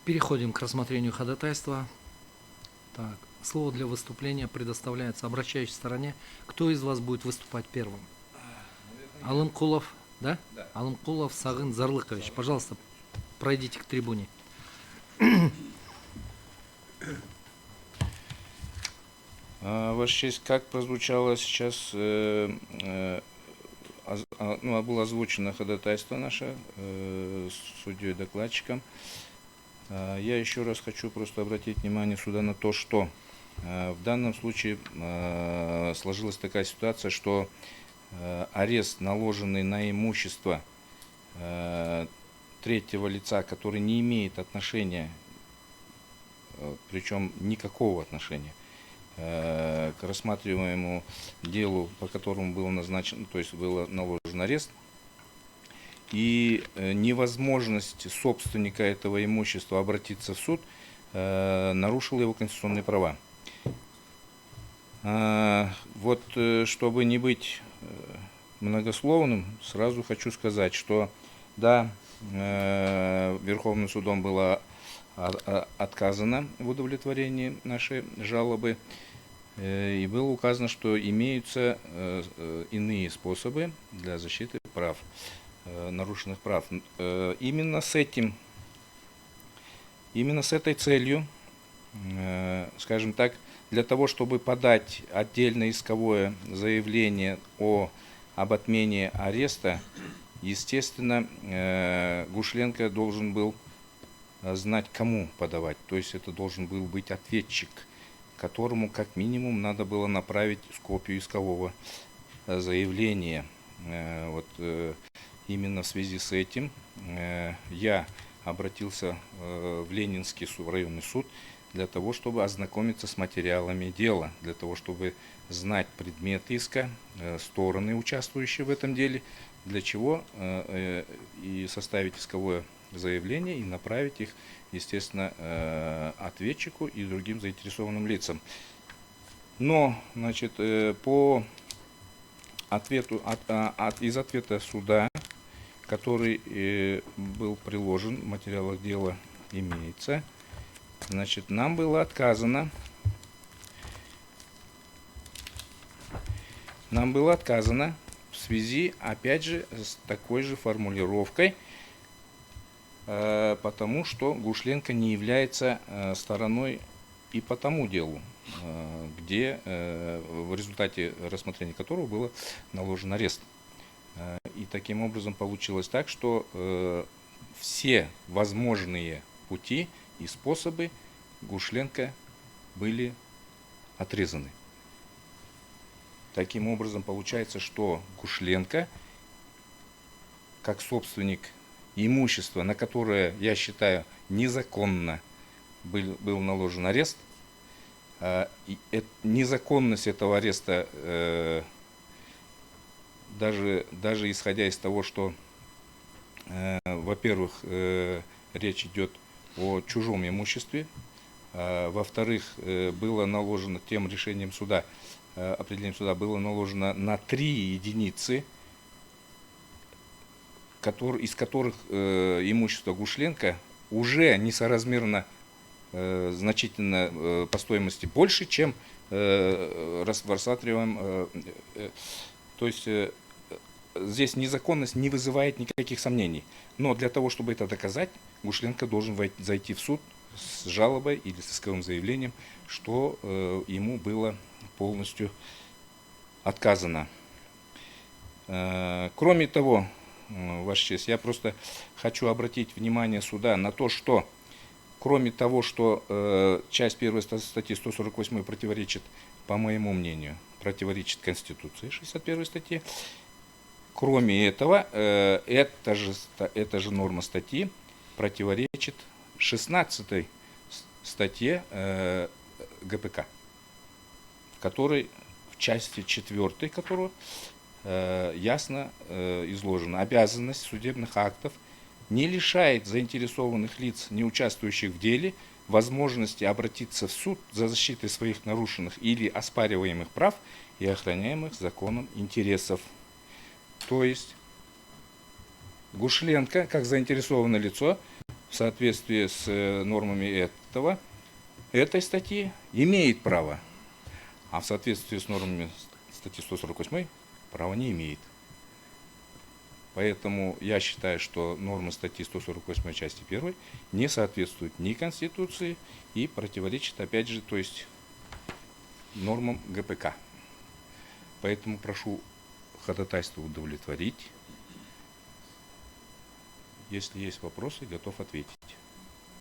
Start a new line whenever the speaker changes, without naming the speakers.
Переходим к рассмотрению ходатайства. Так, слово для выступления предоставляется обращающей стороне. Кто из вас будет выступать первым? Алымкулов, да?
Да.
Алымкулов Сагын Зарлыкович. Пожалуйста, пройдите к трибуне.
Ваша честь, как прозвучало сейчас, было озвучено ходатайство наше судьей-докладчиком. Я еще раз хочу просто обратить внимание суда на то, что в данном случае сложилась такая ситуация, что арест, наложенный на имущество третьего лица, который не имеет отношения, причем никакого отношения к рассматриваемому делу, по которому был назначен, то есть был наложен арест, и невозможность собственника этого имущества обратиться в суд нарушила его конституционные права. Вот, чтобы не быть многословным, сразу хочу сказать, что да, Верховным судом было отказано в удовлетворении нашей жалобы, и было указано, что имеются иные способы для защиты прав, нарушенных прав. Именно с этой целью, скажем так, для того, чтобы подать отдельное исковое заявление об отмене ареста, естественно, Гушленко должен был знать, кому подавать. То есть это должен был быть ответчик, которому как минимум надо было направить копию искового заявления. Вот именно в связи с этим я обратился в Ленинский районный суд для того, чтобы ознакомиться с материалами дела, для того, чтобы знать предмет иска, стороны, участвующие в этом деле, для чего и составить исковое заявление и направить их, естественно, ответчику и другим заинтересованным лицам. Но, значит, по ответу, из ответа суда, который был приложен в материалах дела, имеется, значит, нам было отказано. В связи, опять же, с такой же формулировкой, потому что Гушленко не является стороной и по тому делу, где в результате рассмотрения которого было наложен арест. И таким образом получилось так, что все возможные пути и способы Гушленко были отрезаны. Таким образом получается, что Гушленко, как собственник имущества, на которое, я считаю, незаконно был наложен арест, незаконность этого ареста, даже исходя из того, что, во-первых, речь идет о чужом имуществе, во-вторых, было наложено тем решением суда, определением суда, было наложено на 3 единицы, из которых имущество Гушленко уже несоразмерно значительно по стоимости больше, чем рассматриваем. То есть здесь незаконность не вызывает никаких сомнений. Но для того, чтобы это доказать, Гушленко должен зайти в суд с жалобой или с исковым заявлением, что ему было полностью отказано. Кроме того, Ваша честь, я просто хочу обратить внимание суда на то, что кроме того, что часть 1 статьи 148 противоречит, по моему мнению, противоречит Конституции 61 статье, кроме этого, эта же норма статьи противоречит 16 статье ГПК, в которой, в части 4 которого ясно изложена: обязанность судебных актов не лишает заинтересованных лиц, не участвующих в деле, возможности обратиться в суд за защитой своих нарушенных или оспариваемых прав и охраняемых законом интересов. То есть Гушленко, как заинтересованное лицо, в соответствии с нормами этой статьи имеет право, а в соответствии с нормами статьи 148 права не имеет. Поэтому я считаю, что нормы статьи 148 части 1 не соответствуют ни Конституции и противоречат, опять же, то есть нормам ГПК. Поэтому прошу ходатайство удовлетворить. Если есть вопросы, готов ответить.